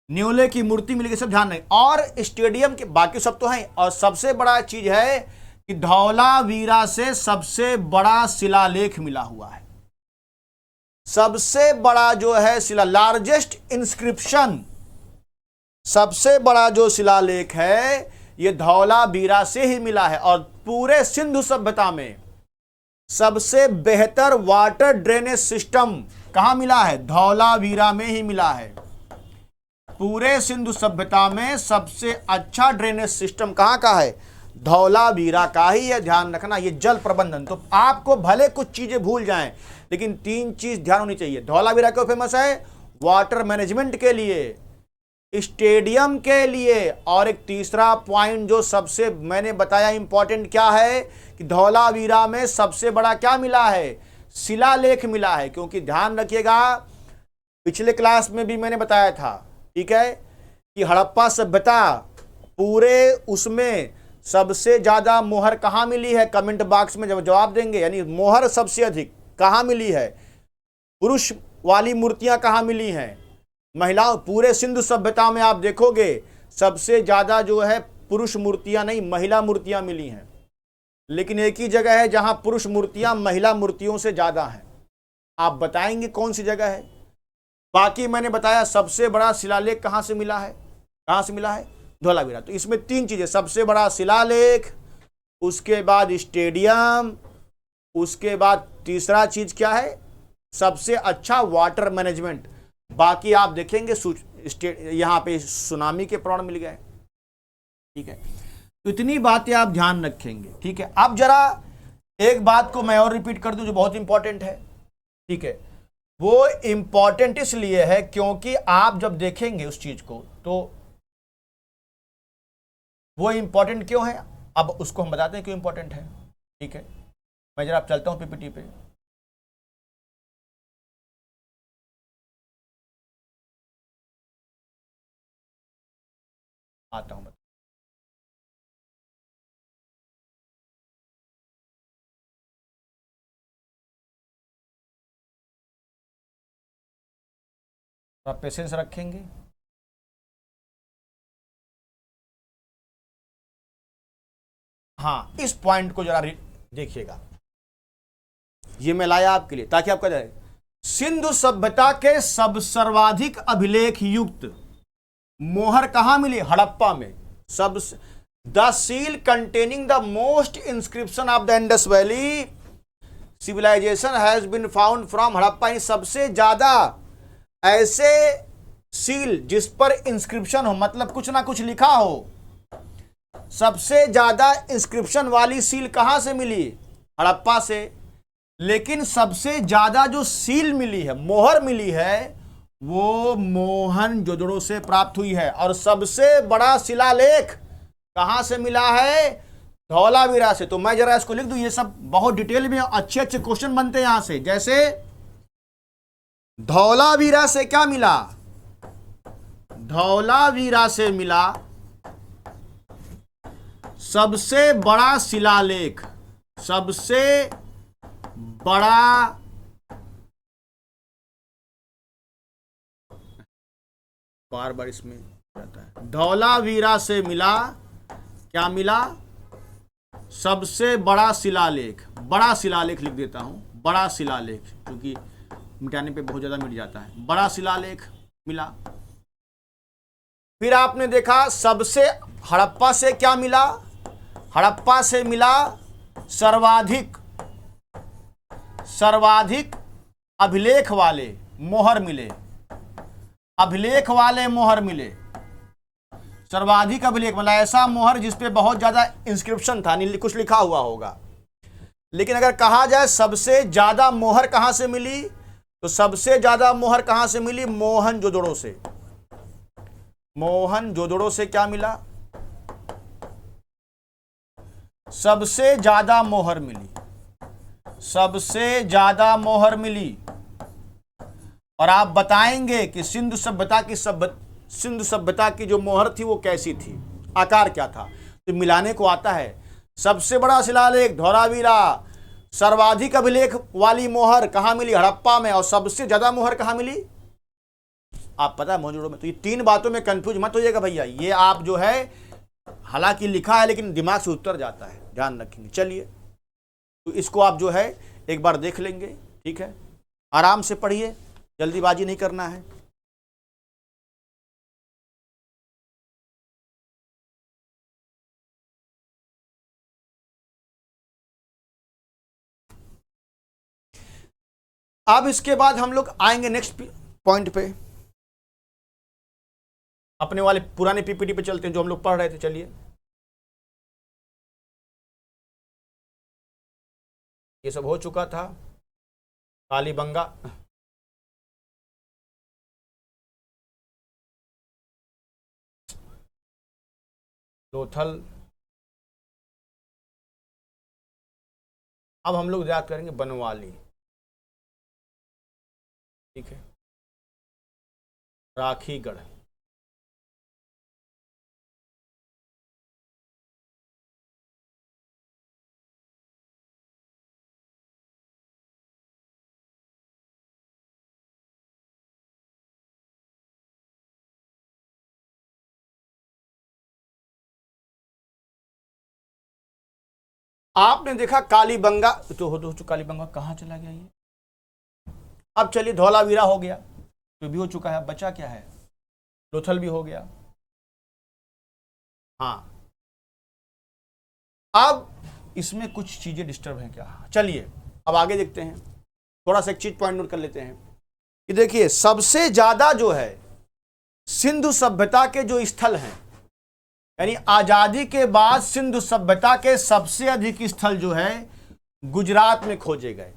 न्योले की मूर्ति मिली, सब ध्यान नहीं। और स्टेडियम के बाकी सब तो हैं। और सबसे बड़ा चीज है कि धौलावीरा से सबसे बड़ा शिलालेख मिला हुआ है। सबसे बड़ा जो है शिला, लार्जेस्ट इंस्क्रिप्शन, सबसे बड़ा जो शिलालेख है ये धौलावीरा से ही मिला है। और पूरे सिंधु सभ्यता में सबसे बेहतर वाटर ड्रेनेज सिस्टम कहां मिला है? धौलावीरा में ही मिला है। पूरे सिंधु सभ्यता में सबसे अच्छा ड्रेनेज सिस्टम कहां का है? धौलावीरा का ही है। ध्यान रखना, ये जल प्रबंधन। तो आपको भले कुछ चीजें भूल जाएं, लेकिन 3 चीज ध्यान होनी चाहिए। धौलावीरा क्यों फेमस है? वाटर मैनेजमेंट के लिए, स्टेडियम के लिए, और एक तीसरा पॉइंट जो सबसे मैंने बताया इंपॉर्टेंट क्या है कि धौलावीरा में सबसे बड़ा क्या मिला है? शिलालेख मिला है। क्योंकि ध्यान रखिएगा, पिछले क्लास में भी मैंने बताया था, ठीक है, कि हड़प्पा सभ्यता पूरे उसमें सबसे ज्यादा मोहर कहां मिली है? कमेंट बॉक्स में जब जवाब देंगे, यानी मोहर सबसे अधिक कहां मिली है? पुरुष वाली मूर्तियां कहां मिली हैं? महिलाओं। पूरे सिंधु सभ्यता में आप देखोगे सबसे ज्यादा जो है पुरुष मूर्तियां नहीं, महिला मूर्तियां मिली हैं। लेकिन एक ही जगह है जहां पुरुष मूर्तियां महिला मूर्तियों से ज्यादा हैं। आप बताएंगे कौन सी जगह है? बाकी मैंने बताया सबसे बड़ा शिलालेख कहां से मिला है? कहां से मिला है? धौलावीरा। तो इसमें 3 चीजें, सबसे बड़ा शिलालेख, उसके बाद स्टेडियम, उसके बाद तीसरा चीज क्या है? सबसे अच्छा वाटर मैनेजमेंट। बाकी आप देखेंगे यहां पे सुनामी के प्रमाण मिल गए, ठीक है। तो इतनी बातें आप ध्यान रखेंगे, ठीक है। अब जरा एक बात को मैं और रिपीट कर दूं जो बहुत इंपॉर्टेंट है, ठीक है। वो इंपॉर्टेंट इसलिए है क्योंकि आप जब देखेंगे उस चीज को तो वो इंपॉर्टेंट क्यों है, अब उसको हम बताते हैं क्यों इंपॉर्टेंट है, ठीक है। मैं जरा चलता हूं पीपीटी पे। आता हूं। आप पेशेंस रखेंगे। हाँ, इस पॉइंट को जरा देखिएगा, ये मैं लाया आपके लिए ताकि आपका जाए। सिंधु सभ्यता के सर्वाधिक अभिलेख युक्त मोहर कहां मिली? हड़प्पा में। सब the seal containing the most inscription of the Indus Valley civilisation has been found from Harappa. सबसे ज्यादा ऐसे सील जिस पर इंस्क्रिप्शन हो, मतलब कुछ ना कुछ लिखा हो, सबसे ज्यादा इंस्क्रिप्शन वाली सील कहां से मिली? हड़प्पा से। लेकिन सबसे ज्यादा जो सील मिली है, मोहर मिली है, वो मोहनजोदड़ो से प्राप्त हुई है। और सबसे बड़ा शिलालेख कहां से मिला है? धौलावीरा से। तो मैं जरा इसको लिख दूं, ये सब बहुत डिटेल में अच्छे अच्छे क्वेश्चन बनते हैं यहां से। जैसे धौलावीरा से क्या मिला? धौलावीरा से मिला सबसे बड़ा शिलालेख, सबसे बड़ा बार बार इसमें जाता है। धौलावीरा से मिला, क्या मिला? सबसे बड़ा शिलालेख। बड़ा शिलालेख लिख देता हूं, बड़ा शिलालेख, क्योंकि मिटाने पे बहुत ज्यादा मिट जाता है। बड़ा शिलालेख मिला। फिर आपने देखा सबसे हड़प्पा से क्या मिला? हड़प्पा से मिला सर्वाधिक अभिलेख वाले मोहर मिले। अभिलेख वाले मोहर मिले, सर्वाधिक अभिलेख मतलब ऐसा मोहर जिसपे बहुत ज्यादा इंस्क्रिप्शन था, कुछ लिखा हुआ होगा। लेकिन अगर कहा जाए सबसे ज्यादा मोहर कहां से मिली, तो सबसे ज्यादा मोहर कहां से मिली? मोहनजोदड़ो से। मोहनजोदड़ो से क्या मिला? सबसे ज्यादा मोहर मिली, सबसे ज्यादा मोहर मिली। और आप बताएंगे कि सिंधु सभ्यता की जो मोहर थी वो कैसी थी, आकार क्या था। तो मिलाने को आता है। सबसे बड़ा शिलालेख धौलावीरा, सर्वाधिक अभिलेख वाली मोहर कहां मिली? हड़प्पा में। और सबसे ज्यादा मोहर कहां मिली? आप पता है मोहनजोदड़ो में, तो ये 3 बातों में कंफ्यूज मत होइएगा भैया, ये आप जो है हालांकि लिखा है लेकिन दिमाग से उतर जाता है, ध्यान रखेंगे। चलिए तो इसको आप जो है एक बार देख लेंगे, ठीक है, आराम से पढ़िए, जल्दीबाजी नहीं करना है। अब इसके बाद हम लोग आएंगे नेक्स्ट पॉइंट पे, अपने वाले पुराने पीपीटी पे चलते हैं जो हम लोग पढ़ रहे थे। चलिए ये सब हो चुका था, कालीबंगा, लोथल। अब हम लोग याद करेंगे बनवाली, ठीक है, राखीगढ़, आपने देखा कालीबंगा तो हो चुका, कालीबंगा कहाँ चला गया ये। अब चलिए धौलावीरा हो गया, तो भी हो चुका है, बचा क्या है, लोथल भी हो गया। हाँ अब इसमें कुछ चीजें डिस्टर्ब हैं क्या, चलिए अब आगे देखते हैं, थोड़ा सा एक चीज पॉइंट नोट कर लेते हैं कि देखिए सबसे ज्यादा जो है सिंधु सभ्यता के जो स्थल हैं, यानी आजादी के बाद सिंधु सभ्यता के सबसे अधिक स्थल जो है गुजरात में खोजे गए।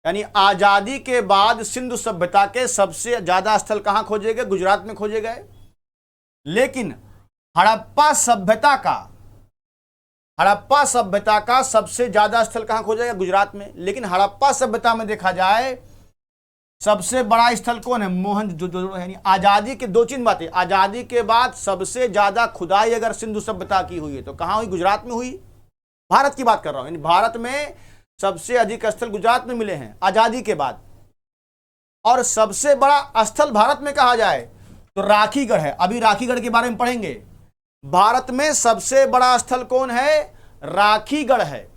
यानी आजादी के बाद सिंधु सभ्यता के सबसे ज्यादा स्थल कहां खोजे गए, गुजरात में खोजे गए। लेकिन हड़प्पा सभ्यता का सबसे ज्यादा स्थल कहां खोजा गया, गुजरात में। लेकिन हड़प्पा सभ्यता में देखा जाए सबसे बड़ा स्थल कौन है, मोहनजोदड़ो। यानी आजादी के 2-3 बातें, आजादी के बाद सबसे ज्यादा खुदाई अगर सिंधु सभ्यता की हुई है तो कहां हुई, गुजरात में हुई। भारत की बात कर रहा हूं, यानी भारत में सबसे अधिक स्थल गुजरात में मिले हैं आजादी के बाद। और सबसे बड़ा स्थल भारत में कहा जाए तो राखीगढ़ है, अभी राखीगढ़ के बारे में पढ़ेंगे। भारत में सबसे बड़ा स्थल कौन है, राखीगढ़ है।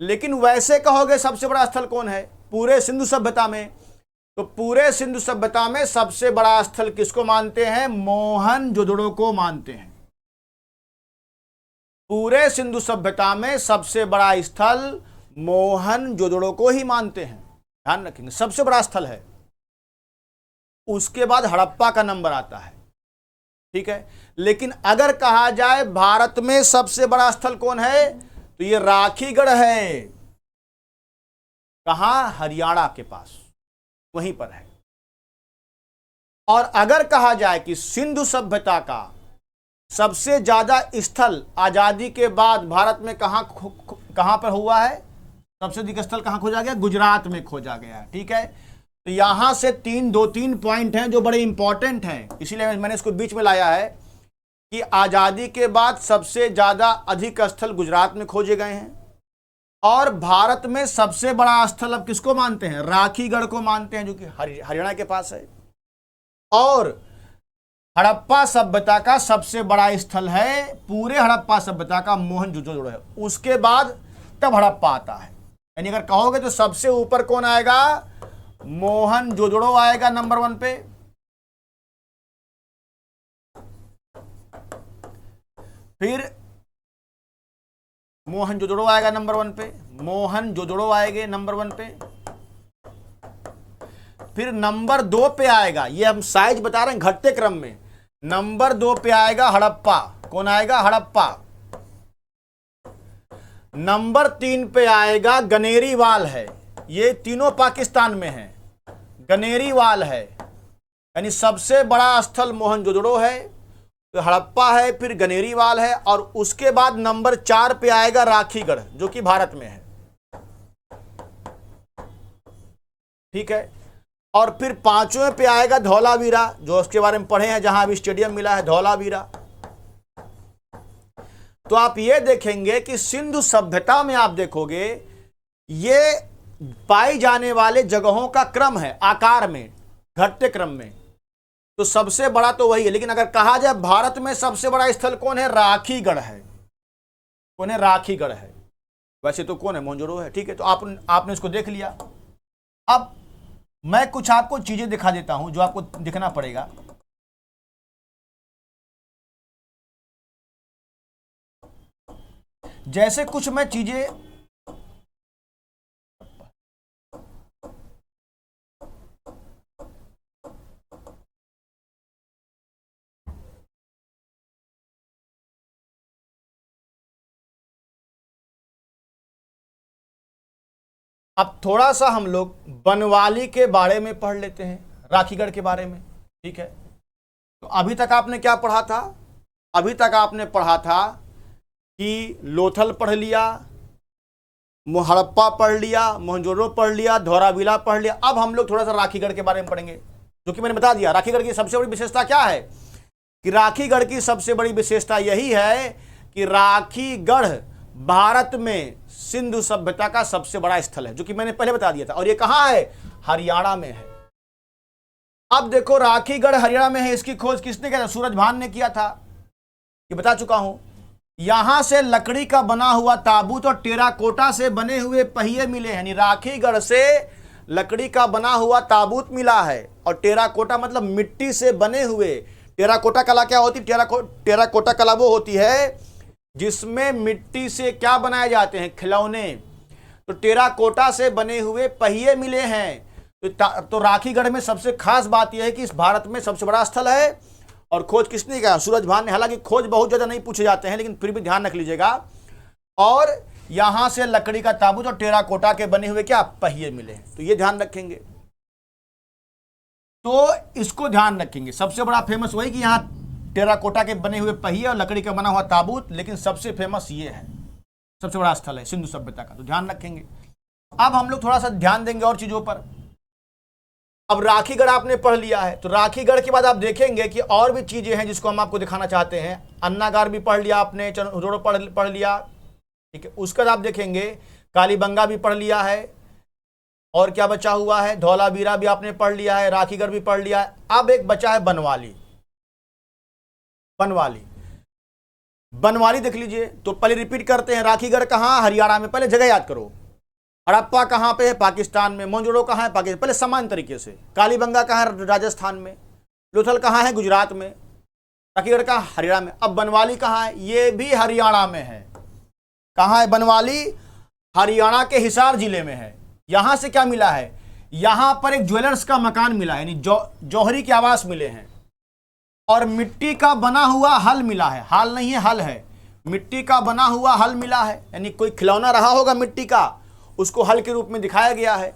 लेकिन वैसे कहोगे सबसे बड़ा स्थल कौन है पूरे सिंधु सभ्यता में, तो पूरे सिंधु सभ्यता में सबसे बड़ा स्थल किसको मानते हैं, मोहनजोदड़ो को मानते हैं। पूरे सिंधु सभ्यता में सबसे बड़ा स्थल मोहनजोदड़ो को ही मानते हैं, ध्यान रखेंगे, सबसे बड़ा स्थल है। उसके बाद हड़प्पा का नंबर आता है, ठीक है। लेकिन अगर कहा जाए भारत में सबसे बड़ा स्थल कौन है, तो ये राखीगढ़ है। कहां, हरियाणा के पास, वहीं पर है। और अगर कहा जाए कि सिंधु सभ्यता का सबसे ज्यादा स्थल आजादी के बाद भारत में कहां पर हुआ है, सबसे अधिक स्थल कहां खोजा गया, गुजरात में खोजा गया है, ठीक है। तो यहां से 2-3 पॉइंट हैं जो बड़े इंपॉर्टेंट हैं, इसीलिए मैंने इसको बीच में लाया है कि आजादी के बाद सबसे ज्यादा अधिक स्थल गुजरात में खोजे गए हैं। और भारत में सबसे बड़ा स्थल अब किसको मानते हैं, राखीगढ़ को मानते हैं, जो कि हरियाणा के पास है। और हड़प्पा सभ्यता का सबसे बड़ा स्थल है पूरे हड़प्पा सभ्यता का मोहनजोदड़ो है। उसके बाद तब हड़प्पा आता है। यानी अगर कहोगे तो सबसे ऊपर कौन आएगा, मोहनजोदड़ो आएगा नंबर 1 पे। फिर मोहनजोदड़ो आएगा नंबर 1 पे, मोहनजोदड़ो आएंगे नंबर 1 पे। फिर नंबर 2 पे आएगा, ये हम साइज बता रहे हैं घटते क्रम में, नंबर 2 पे आएगा हड़प्पा। कौन आएगा, हड़प्पा। नंबर 3 पे आएगा गनेरीवाल है, ये तीनों पाकिस्तान में है, गनेरीवाल है। यानी सबसे बड़ा स्थल मोहनजोदड़ो है, तो हड़प्पा है, फिर गनेरीवाल है। और उसके बाद नंबर 4 पे आएगा राखीगढ़, जो कि भारत में है, ठीक है। और फिर 5वें पे आएगा धौलावीरा, जो उसके बारे में पढ़े हैं, जहां अभी स्टेडियम मिला है, धौलावीरा। तो आप ये देखेंगे कि सिंधु सभ्यता में आप देखोगे ये पाई जाने वाले जगहों का क्रम है आकार में। घटते क्रम में। तो सबसे बड़ा तो वही है, लेकिन अगर कहा जाए भारत में सबसे बड़ा स्थल कौन है, राखीगढ़ है। कौन है, राखीगढ़ है। वैसे तो कौन है, मोहनजोदड़ो है। ठीक है, तो आपने इसको देख लिया। अब मैं कुछ आपको चीजें दिखा देता हूं जो आपको दिखना पड़ेगा। जैसे कुछ मैं चीजें अब थोड़ा सा हम लोग बनवाली के बारे में पढ़ लेते हैं, राखीगढ़ के बारे में। ठीक है, तो अभी तक आपने क्या पढ़ा था, अभी तक आपने पढ़ा था कि लोथल पढ़ लिया, हड़प्पा पढ़ लिया, मोहनजोदड़ो पढ़ लिया, धौलावीरा पढ़ लिया। अब हम लोग थोड़ा सा राखीगढ़ के बारे में पढ़ेंगे, जो कि मैंने बता दिया। राखीगढ़ की सबसे बड़ी विशेषता क्या है, कि राखीगढ़ की सबसे बड़ी विशेषता यही है कि राखीगढ़ भारत में सिंधु सभ्यता का सबसे बड़ा स्थल है, जो कि मैंने पहले बता दिया था। और ये कहां है, हरियाणा में है। अब देखो, राखीगढ़ हरियाणा में है, इसकी खोज किसने किया था, सूरजभान ने किया था, ये बता चुका हूं। यहां से लकड़ी का बना हुआ ताबूत और टेराकोटा से बने हुए पहिए मिले हैं। यानी राखीगढ़ से लकड़ी का बना हुआ ताबूत मिला है, और टेराकोटा मतलब मिट्टी से बने हुए। टेराकोटा कला क्या होती, टेराकोटा कला वो होती है जिसमें मिट्टी से क्या बनाए जाते हैं, खिलौने। तो टेराकोटा से बने हुए पहिए मिले हैं। तो राखीगढ़ में सबसे खास बात यह है कि इस भारत में सबसे बड़ा स्थल है। और खोज किसने किया, सूरजभान ने। हालांकि खोज बहुत ज्यादा नहीं पूछे जाते हैं, लेकिन फिर भी ध्यान रख लीजिएगा। और यहां से लकड़ी का ताबूत और टेराकोटा के बने हुए क्या पहिए मिले हैं, तो ये ध्यान रखेंगे। तो इसको ध्यान रखेंगे, सबसे बड़ा फेमस वही कि यहां टेराकोटा के बने हुए पहिए और लकड़ी का बना हुआ ताबूत, लेकिन सबसे फेमस ये है, सबसे बड़ा स्थल है सिंधु सभ्यता का, तो ध्यान रखेंगे। अब हम लोग थोड़ा सा ध्यान देंगे और चीजों पर। अब राखीगढ़ आपने पढ़ लिया है, तो राखीगढ़ के बाद आप देखेंगे कि और भी चीजें हैं जिसको हम आपको दिखाना चाहते हैं। अन्नागार भी पढ़ लिया आपने, मोहनजोदड़ो पढ़ लिया। ठीक है, उसके बाद आप देखेंगे कालीबंगा भी पढ़ लिया है, और क्या बचा हुआ है, धौलावीरा भी आपने पढ़ लिया है, राखीगढ़ भी पढ़ लिया है। अब एक बचा है बनवाली। बनवाली देख लीजिए। तो पहले रिपीट करते हैं, राखीगढ़ कहां, हरियाणा में। पहले जगह याद करो। हड़प्पा कहां पे है, पाकिस्तान में। मोहनजोदड़ो कहां है, पाकिस्तान। पहले समान तरीके से। कालीबंगा कहां है, राजस्थान में। लोथल कहां है, गुजरात में। राखीगढ़ कहां, हरियाणा में। अब बनवाली कहां है, ये भी हरियाणा में है। कहां है बनवाली, हरियाणा के हिसार जिले में है। यहां से क्या मिला है, यहां पर एक ज्वेलर्स का मकान मिला है, यानी जौहरी के आवास मिले हैं। और मिट्टी का बना हुआ हल मिला है, हाल नहीं है, हल है। मिट्टी का बना हुआ हल मिला है, यानी कोई खिलौना रहा होगा मिट्टी का, उसको हल के रूप में दिखाया गया है।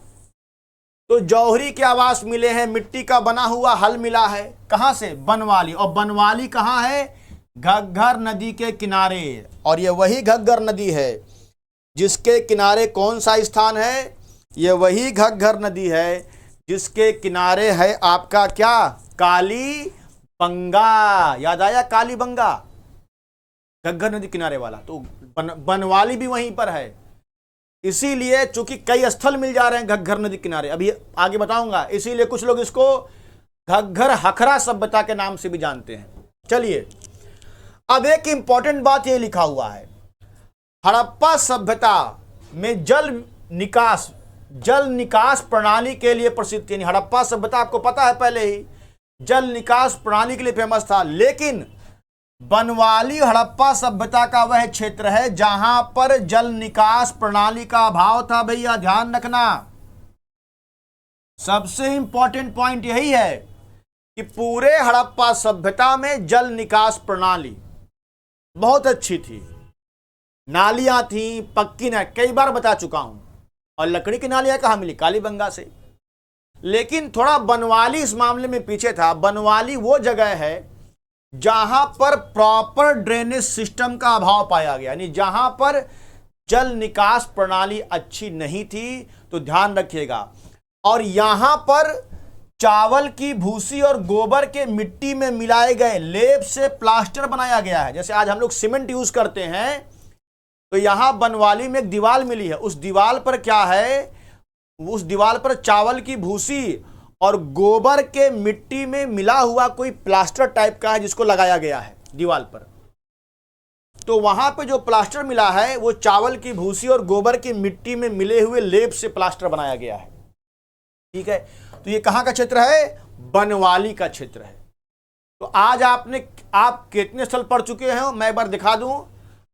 तो जौहरी के आवास मिले हैं, मिट्टी का बना हुआ हल मिला है। कहां से, बनवाली। और बनवाली कहां है, घग्गर नदी के किनारे। और ये वही घग्गर नदी है जिसके किनारे कौन सा स्थान है, ये वही घग्गर नदी है जिसके किनारे है आपका क्या, कालीबंगा। याद आया, कालीबंगा, घग्गर नदी किनारे वाला। तो बनवाली भी वहीं पर है। इसीलिए चूंकि कई स्थल मिल जा रहे हैं घग्गर नदी किनारे, अभी आगे बताऊंगा, इसीलिए कुछ लोग इसको घग्गर हखरा सभ्यता के नाम से भी जानते हैं। चलिए, अब एक इंपॉर्टेंट बात ये लिखा हुआ है, हड़प्पा सभ्यता में जल निकास प्रणाली के लिए प्रसिद्ध थी। हड़प्पा सभ्यता आपको पता है पहले ही जल निकास प्रणाली के लिए फेमस था। लेकिन बनवाली हड़प्पा सभ्यता का वह क्षेत्र है जहां पर जल निकास प्रणाली का अभाव था। भैया ध्यान रखना, सबसे इंपॉर्टेंट पॉइंट यही है कि पूरे हड़प्पा सभ्यता में जल निकास प्रणाली बहुत अच्छी थी। नालियां थी, पक्की ना, कई बार बता चुका हूं। और लकड़ी की नालियां कहां मिली, कालीबंगा से। लेकिन थोड़ा बनवाली इस मामले में पीछे था। बनवाली वो जगह है जहां पर प्रॉपर ड्रेनेज सिस्टम का अभाव पाया गया, यानी जहां पर जल निकास प्रणाली अच्छी नहीं थी। तो ध्यान रखिएगा। और यहां पर चावल की भूसी और गोबर के मिट्टी में मिलाए गए लेप से प्लास्टर बनाया गया है। जैसे आज हम लोग सीमेंट यूज करते हैं, तो यहां बनवाली में एक दीवार मिली है। उस दीवार पर क्या है, उस दीवार पर चावल की भूसी और गोबर के मिट्टी में मिला हुआ कोई प्लास्टर टाइप का है जिसको लगाया गया है दीवार पर, तो वहां पे जो प्लास्टर मिला है वो चावल की भूसी और गोबर की मिट्टी में मिले हुए लेप से प्लास्टर बनाया गया है। ठीक है, तो ये कहां का क्षेत्र है? बनवाली का क्षेत्र है। तो आज आप कितने स्थल पढ़ चुके हैं? मैं एक बार दिखा दूं।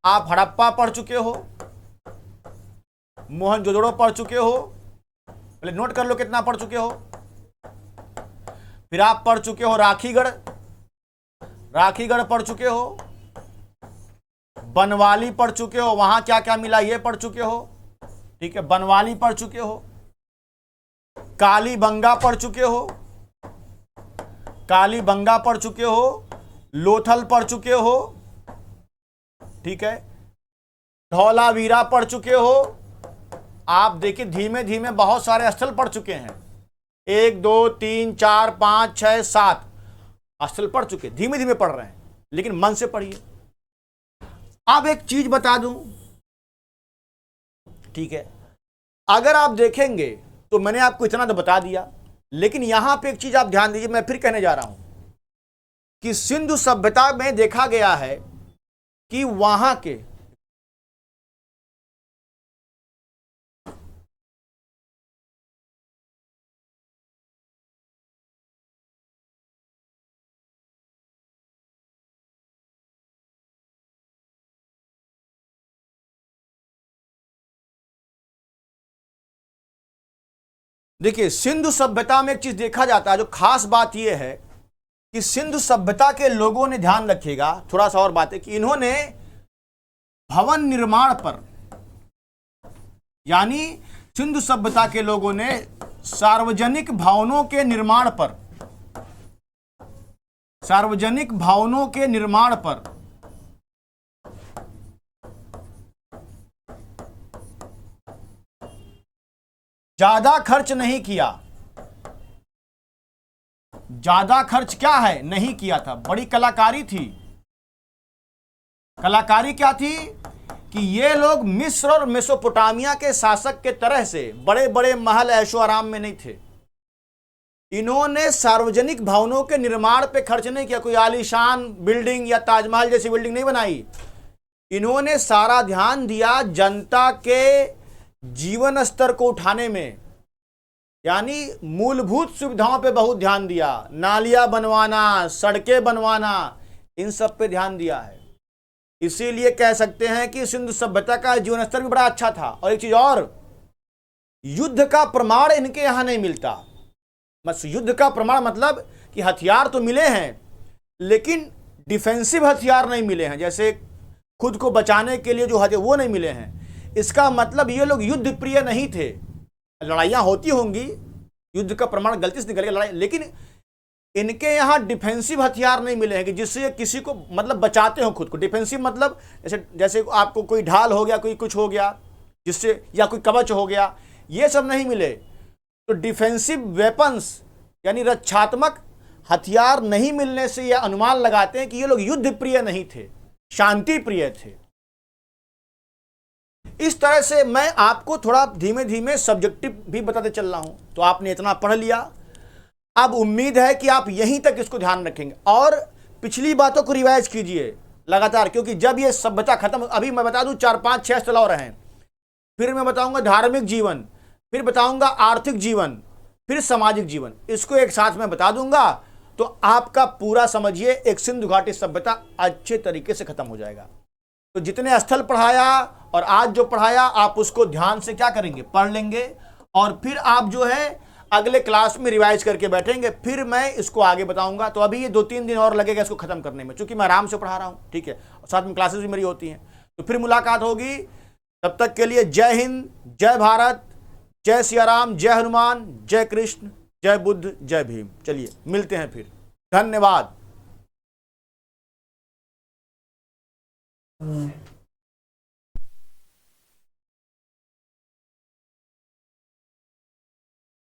आप हड़प्पा पढ़ चुके हो, मोहनजोदड़ो पढ़ चुके हो, पहले नोट कर लो कितना पढ़ चुके हो। फिर आप पढ़ चुके हो राखीगढ़ पढ़ चुके हो, बनवाली पढ़ चुके हो, वहां क्या क्या मिला ये पढ़ चुके हो। ठीक है, बनवाली पढ़ चुके हो, कालीबंगा पढ़ चुके हो, कालीबंगा पढ़ चुके हो, लोथल पढ़ चुके हो। ठीक है, धौलावीरा पढ़ चुके हो। आप देखिए धीमे धीमे बहुत सारे स्थल पढ़ चुके हैं। 1 2 3 4 5 6 7 स्थल पढ़ चुके, धीमे धीमे पढ़ रहे हैं, लेकिन मन से पढ़िए। अब एक चीज बता दूं, ठीक है, अगर आप देखेंगे तो मैंने आपको इतना तो बता दिया, लेकिन यहां पे एक चीज आप ध्यान दीजिए, मैं फिर कहने जा रहा हूं कि सिंधु सभ्यता में देखा गया है कि वहां के देखिए सिंधु सभ्यता में एक चीज देखा जाता है, जो खास बात यह है कि सिंधु सभ्यता के लोगों ने, ध्यान रखिएगा थोड़ा सा और बात है, कि इन्होंने भवन निर्माण पर, यानी सिंधु सभ्यता के लोगों ने सार्वजनिक भवनों के निर्माण पर, सार्वजनिक भवनों के निर्माण पर ज्यादा खर्च नहीं किया। ज्यादा खर्च क्या है? नहीं किया था। बड़ी कलाकारी थी। कलाकारी क्या थी कि ये लोग मिस्र और मेसोपोटामिया के शासक के तरह से बड़े बड़े महल ऐशो आराम में नहीं थे। इन्होंने सार्वजनिक भवनों के निर्माण पे खर्च नहीं किया। कोई आलीशान बिल्डिंग या ताजमहल जैसी बिल्डिंग नहीं बनाई। इन्होंने सारा ध्यान दिया जनता के जीवन स्तर को उठाने में, यानी मूलभूत सुविधाओं पे बहुत ध्यान दिया। नालियां बनवाना, सड़कें बनवाना, इन सब पे ध्यान दिया है। इसीलिए कह सकते हैं कि सिंधु सभ्यता का जीवन स्तर भी बड़ा अच्छा था। और एक चीज और, युद्ध का प्रमाण इनके यहां नहीं मिलता। बस युद्ध का प्रमाण मतलब कि हथियार तो मिले हैं, लेकिन डिफेंसिव हथियार नहीं मिले हैं, जैसे खुद को बचाने के लिए जो हथियार वो नहीं मिले हैं। इसका मतलब ये लोग युद्ध प्रिय नहीं थे। लड़ाइयां होती होंगी, युद्ध का प्रमाण गलती से निकल गया लड़ाई, लेकिन इनके यहां डिफेंसिव हथियार नहीं मिले हैं कि जिससे किसी को मतलब बचाते हो खुद को। डिफेंसिव मतलब जैसे आपको कोई ढाल हो गया, कोई कुछ हो गया जिससे, या कोई कवच हो गया, ये सब नहीं मिले। तो डिफेंसिव वेपन्स यानी रक्षात्मक हथियार नहीं मिलने से यह अनुमान लगाते हैं कि ये लोग युद्ध प्रिय नहीं थे, शांति प्रिय थे। इस तरह से मैं आपको थोड़ा धीमे धीमे सब्जेक्टिव भी बताते चल रहा हूं। तो आपने इतना पढ़ लिया, अब उम्मीद है कि आप यहीं तक इसको ध्यान रखेंगे और पिछली बातों को रिवाइज कीजिए लगातार, क्योंकि जब ये सभ्यता खत्म, अभी मैं बता दूं 4 5 6 स्थल और हैं, फिर मैं बताऊंगा धार्मिक जीवन, फिर बताऊंगा आर्थिक जीवन, फिर सामाजिक जीवन, इसको एक साथ में बता दूंगा। तो आपका पूरा समझिए एक सिंधु घाटी सभ्यता अच्छे तरीके से खत्म हो जाएगा। तो जितने स्थल पढ़ाया और आज जो पढ़ाया, आप उसको ध्यान से क्या करेंगे, पढ़ लेंगे, और फिर आप जो है अगले क्लास में रिवाइज करके बैठेंगे। फिर मैं इसको आगे बताऊंगा। तो अभी ये 2-3 दिन और लगेगा इसको खत्म करने में, क्योंकि मैं आराम से पढ़ा रहा हूं, ठीक है, और साथ में क्लासेस भी मेरी होती हैं। तो फिर मुलाकात होगी, तब तक के लिए जय हिंद, जय भारत, जय सिया राम, जय हनुमान, जय कृष्ण, जय बुद्ध, जय भीम। चलिए मिलते हैं फिर, धन्यवाद।